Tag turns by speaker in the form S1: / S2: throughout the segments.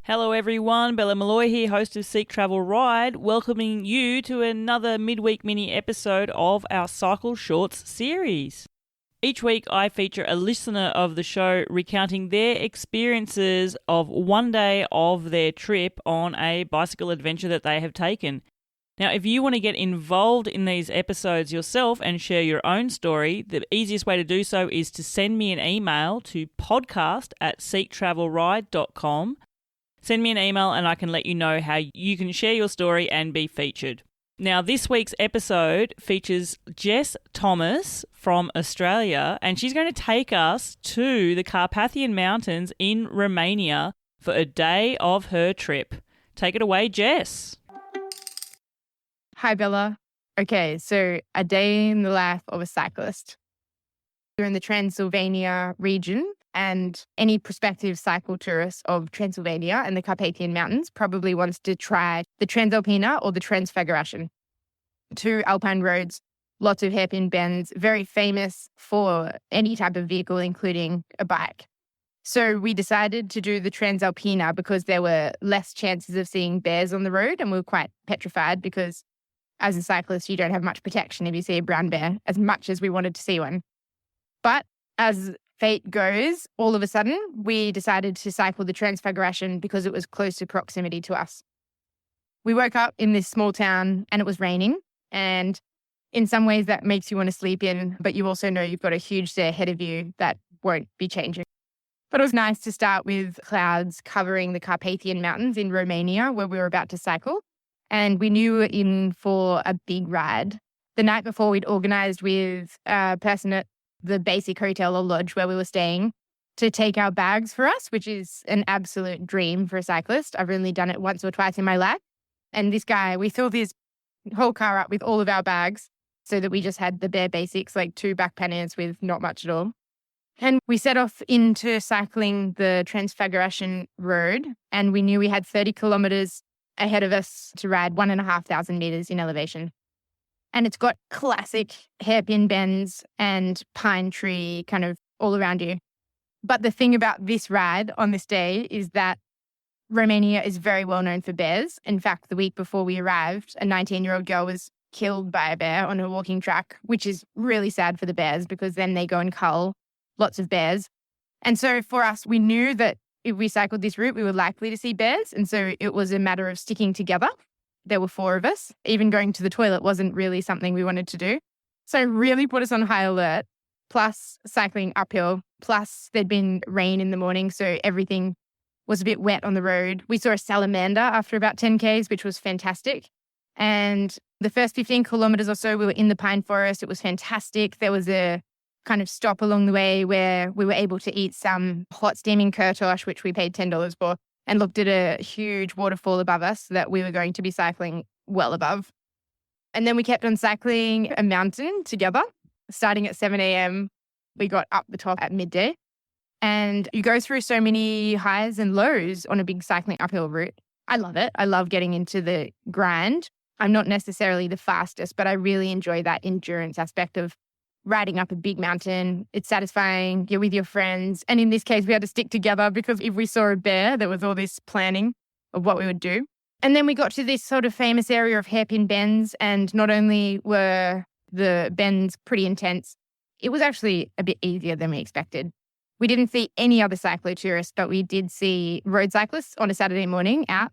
S1: Hello everyone, Bella Malloy here, host of Seek Travel Ride, welcoming you to another midweek mini episode of our Cycle Shorts series. Each week I feature a listener of the show recounting their experiences of one day of their trip on a bicycle adventure that they have taken. Now, if you want to get involved in these episodes yourself and share your own story, the easiest way to do so is to send me an email to podcast@seektravelride.com. Send me an email and I can let you know how you can share your story and be featured. Now, this week's episode features Jess Thomas from Australia, and she's going to take us to the Carpathian Mountains in Romania for a day of her trip. Take it away, Jess.
S2: Hi, Bella. Okay, so a day in the life of a cyclist. We're in the Transylvania region, and any prospective cycle tourist of Transylvania and the Carpathian Mountains probably wants to try the Transalpina or the Transfǎgǎrǎșan. Two alpine roads, lots of hairpin bends, very famous for any type of vehicle, including a bike. So we decided to do the Transalpina because there were less chances of seeing bears on the road, and we were quite petrified because as a cyclist, you don't have much protection if you see a brown bear, as much as we wanted to see one. But as fate goes, all of a sudden, we decided to cycle the Transfǎgǎrǎșan because it was close to proximity to us. We woke up in this small town and it was raining. And in some ways that makes you want to sleep in, but you also know you've got a huge day ahead of you that won't be changing. But it was nice to start with clouds covering the Carpathian Mountains in Romania where we were about to cycle. And we knew we were in for a big ride. The night before, we'd organized with a person at the basic hotel or lodge where we were staying to take our bags for us, which is an absolute dream for a cyclist. I've only done it once or twice in my life. And this guy, we filled his whole car up with all of our bags so that we just had the bare basics, like 2 backpackers with not much at all. And we set off into cycling the Transfǎgǎrǎșan road, and we knew we had 30 kilometers ahead of us to ride 1,500 meters in elevation. And it's got classic hairpin bends and pine tree kind of all around you. But the thing about this ride on this day is that Romania is very well known for bears. In fact, the week before we arrived, a 19-year-old girl was killed by a bear on a walking track, which is really sad for the bears because then they go and cull lots of bears. And so for us, we knew that if we cycled this route, we were likely to see bears. And so it was a matter of sticking together. There were 4 of us. Even going to the toilet wasn't really something we wanted to do. So it really put us on high alert, plus cycling uphill, plus there'd been rain in the morning, so everything was a bit wet on the road. We saw a salamander after about 10 Ks, which was fantastic. And the first 15 kilometers or so, we were in the pine forest. It was fantastic. There was a kind of stop along the way where we were able to eat some hot steaming kurtosh, which we paid $10 for, and looked at a huge waterfall above us that we were going to be cycling well above. And then we kept on cycling a mountain together, starting at 7 a.m. We got up the top at midday. And you go through so many highs and lows on a big cycling uphill route. I love it. I love getting into the grind. I'm not necessarily the fastest, but I really enjoy that endurance aspect of riding up a big mountain. It's satisfying. You're with your friends. And in this case, we had to stick together because if we saw a bear, there was all this planning of what we would do. And then we got to this sort of famous area of hairpin bends. And not only were the bends pretty intense, it was actually a bit easier than we expected. We didn't see any other cyclo-tourists, but we did see road cyclists on a Saturday morning out,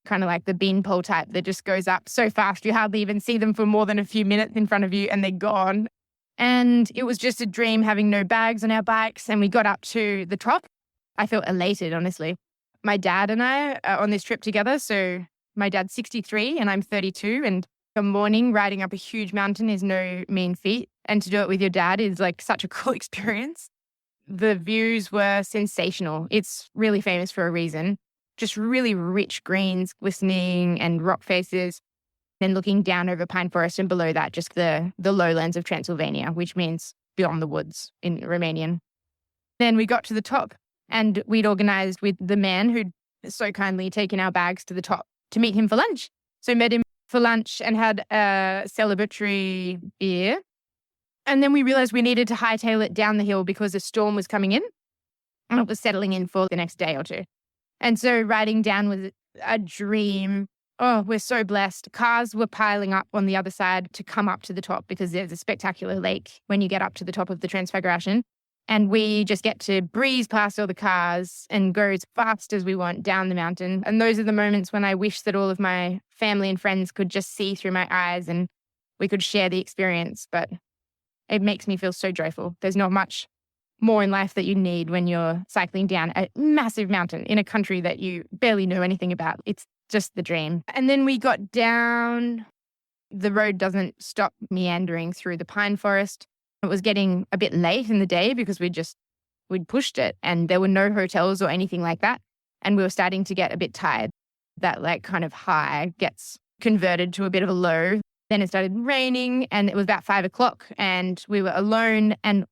S2: kind of like the beanpole type that just goes up so fast you hardly even see them for more than a few minutes in front of you and they're gone. And it was just a dream having no bags on our bikes. And we got up to the top. I felt elated, honestly. My dad and I are on this trip together. So my dad's 63 and I'm 32. And a morning riding up a huge mountain is no mean feat. And to do it with your dad is like such a cool experience. The views were sensational. It's really famous for a reason. Just really rich greens, glistening and rock faces. Then looking down over pine forest and below that, just the lowlands of Transylvania, which means beyond the woods in Romanian. Then we got to the top and we'd organized with the man who'd so kindly taken our bags to the top to meet him for lunch. So met him for lunch and had a celebratory beer. And then we realized we needed to hightail it down the hill because a storm was coming in and it was settling in for the next day or two. And so riding down was a dream. Oh, we're so blessed. Cars were piling up on the other side to come up to the top because there's a spectacular lake when you get up to the top of the Transfǎgǎrǎșan. And we just get to breeze past all the cars and go as fast as we want down the mountain. And those are the moments when I wish that all of my family and friends could just see through my eyes and we could share the experience. But it makes me feel so joyful. There's not much more in life that you need when you're cycling down a massive mountain in a country that you barely know anything about. It's just the dream. And then we got down. The road doesn't stop meandering through the pine forest. It was getting a bit late in the day because we'd pushed it and there were no hotels or anything like that. And we were starting to get a bit tired. That like kind of high gets converted to a bit of a low. Then it started raining and it was about 5 o'clock and we were alone. And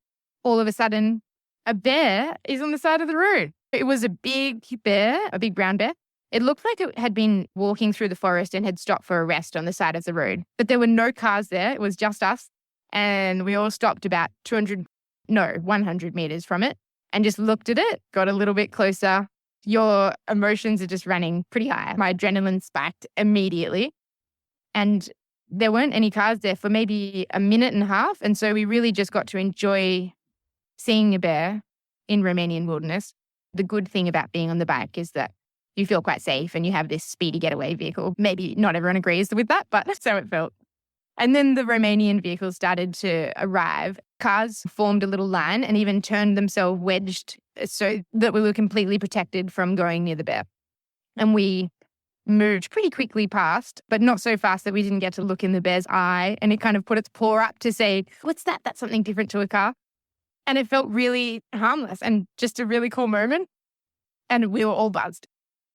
S2: all of a sudden, a bear is on the side of the road. It was a big bear, a big brown bear. It looked like it had been walking through the forest and had stopped for a rest on the side of the road. But there were no cars there. It was just us. And we all stopped about 100 meters from it and just looked at it, got a little bit closer. Your emotions are just running pretty high. My adrenaline spiked immediately. And there weren't any cars there for maybe a minute and a half. And so we really just got to enjoy seeing a bear in Romanian wilderness. The good thing about being on the bike is that you feel quite safe and you have this speedy getaway vehicle. Maybe not everyone agrees with that, but that's how it felt. And then the Romanian vehicles started to arrive. Cars formed a little line and even turned themselves wedged so that we were completely protected from going near the bear. And we moved pretty quickly past, but not so fast that we didn't get to look in the bear's eye. And it kind of put its paw up to say, what's that? That's something different to a car. And it felt really harmless and just a really cool moment. And we were all buzzed.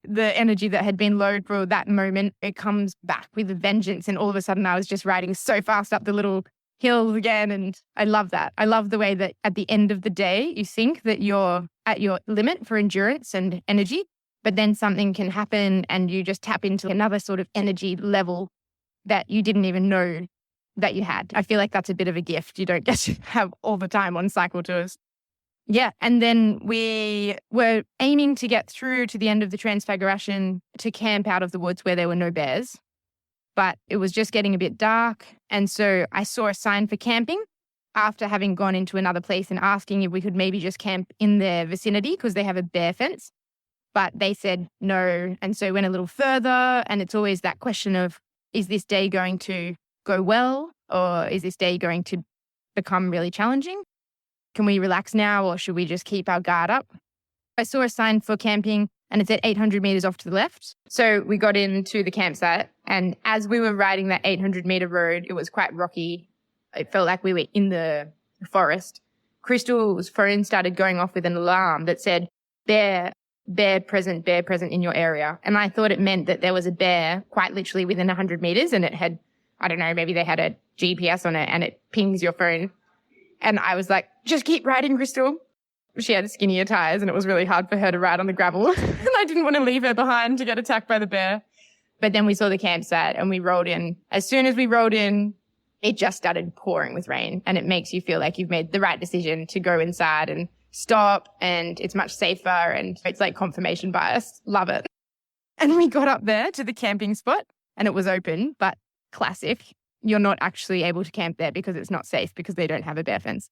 S2: The energy that had been low for that moment, it comes back with a vengeance. And all of a sudden I was just riding so fast up the little hill again. And I love that. I love the way that at the end of the day, you think that you're at your limit for endurance and energy, but then something can happen and you just tap into another sort of energy level that you didn't even know that you had. I feel like that's a bit of a gift you don't get to have all the time on cycle tours. Yeah. And then we were aiming to get through to the end of the Transfǎgǎrǎșan to camp out of the woods where there were no bears. But it was just getting a bit dark. And so I saw a sign for camping after having gone into another place and asking if we could maybe just camp in their vicinity because they have a bear fence. But they said no. And so we went a little further. And it's always that question of, is this day going to go well? Or is this day going to become really challenging? Can we relax now or should we just keep our guard up? I saw a sign for camping and it said 800 meters off to the left. So we got into the campsite and as we were riding that 800-meter road, it was quite rocky. It felt like we were in the forest. Crystal's phone started going off with an alarm that said, bear present in your area. And I thought it meant that there was a bear quite literally within 100 meters and it had, I don't know, maybe they had a GPS on it and it pings your phone. And I was like, just keep riding, Crystal. She had skinnier tires and it was really hard for her to ride on the gravel. And I didn't want to leave her behind to get attacked by the bear. But then we saw the campsite and we rolled in. As soon as we rolled in, it just started pouring with rain. And it makes you feel like you've made the right decision to go inside and stop. And it's much safer. And it's like confirmation bias. Love it. And we got up there to the camping spot and it was open, but classic. You're not actually able to camp there because it's not safe because they don't have a bear fence.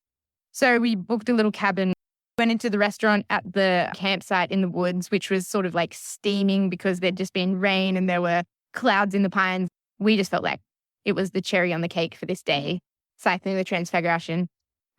S2: So we booked a little cabin, went into the restaurant at the campsite in the woods, which was sort of like steaming because there'd just been rain and there were clouds in the pines. We just felt like it was the cherry on the cake for this day, cycling the Transfǎgǎrǎșan.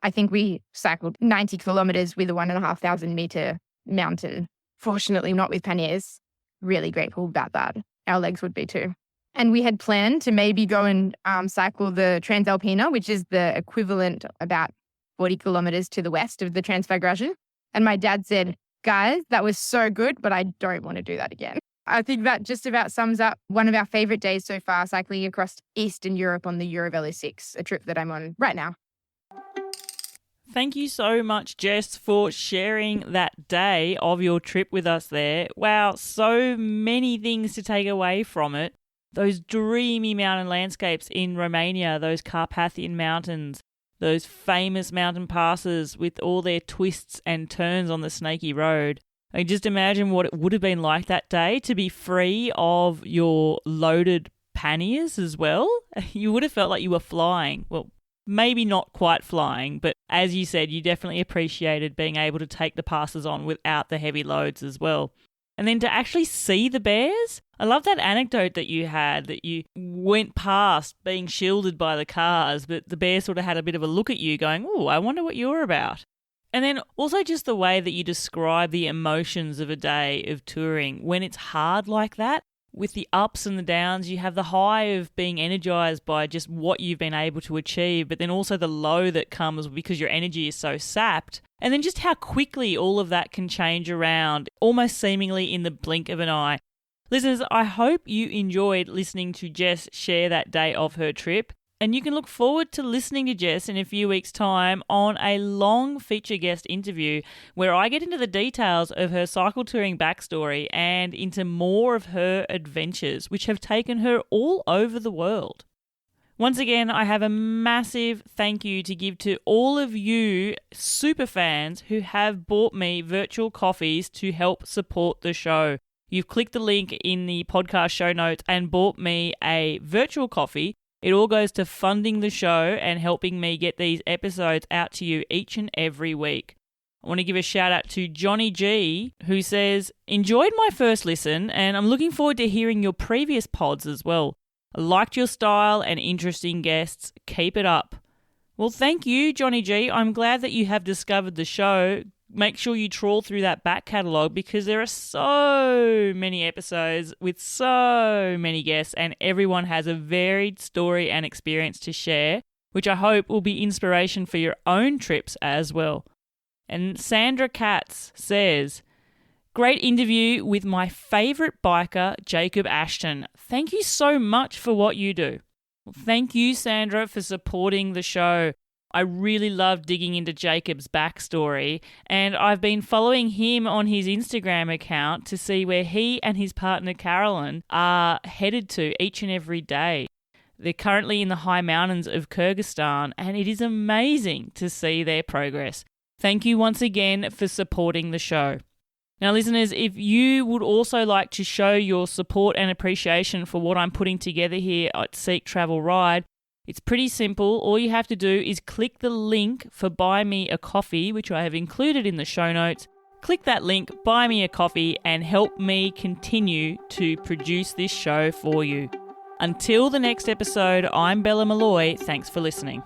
S2: I think we cycled 90 kilometers with a 1,500-meter mountain. Fortunately, not with panniers. Really grateful about that. Our legs would be too. And we had planned to maybe go and cycle the Transalpina, which is the equivalent about 40 kilometers to the west of the Transfǎgǎrǎșan. And my dad said, guys, that was so good, but I don't want to do that again. I think that just about sums up one of our favorite days so far, cycling across Eastern Europe on the Eurovelo 6, a trip that I'm on right now.
S1: Thank you so much, Jess, for sharing that day of your trip with us there. Wow, so many things to take away from it. Those dreamy mountain landscapes in Romania, those Carpathian mountains, those famous mountain passes with all their twists and turns on the snaky road. I mean, just imagine what it would have been like that day to be free of your loaded panniers as well. You would have felt like you were flying. Well, maybe not quite flying, but as you said, you definitely appreciated being able to take the passes on without the heavy loads as well. And then to actually see the bears, I love that anecdote that you had, that you went past being shielded by the cars, but the bear sort of had a bit of a look at you going, oh, I wonder what you're about. And then also just the way that you describe the emotions of a day of touring when it's hard like that. With the ups and the downs, you have the high of being energized by just what you've been able to achieve, but then also the low that comes because your energy is so sapped. And then just how quickly all of that can change around, almost seemingly in the blink of an eye. Listeners, I hope you enjoyed listening to Jess share that day of her trip. And you can look forward to listening to Jess in a few weeks' time on a long feature guest interview where I get into the details of her cycle touring backstory and into more of her adventures, which have taken her all over the world. Once again, I have a massive thank you to give to all of you super fans who have bought me virtual coffees to help support the show. You've clicked the link in the podcast show notes and bought me a virtual coffee. It all goes to funding the show and helping me get these episodes out to you each and every week. I want to give a shout out to Johnny G, who says, enjoyed my first listen and I'm looking forward to hearing your previous pods as well. I liked your style and interesting guests. Keep it up. Well, thank you, Johnny G. I'm glad that you have discovered the show. Make sure you trawl through that back catalogue because there are so many episodes with so many guests and everyone has a varied story and experience to share, which I hope will be inspiration for your own trips as well. And Sandra Katz says, great interview with my favourite biker, Jacob Ashton. Thank you so much for what you do. Well, thank you, Sandra, for supporting the show. I really love digging into Jacob's backstory, and I've been following him on his Instagram account to see where he and his partner Carolyn are headed to each and every day. They're currently in the high mountains of Kyrgyzstan, and it is amazing to see their progress. Thank you once again for supporting the show. Now, listeners, if you would also like to show your support and appreciation for what I'm putting together here at Seek Travel Ride, it's pretty simple. All you have to do is click the link for Buy Me a Coffee, which I have included in the show notes. Click that link, buy me a coffee, and help me continue to produce this show for you. Until the next episode, I'm Bella Malloy. Thanks for listening.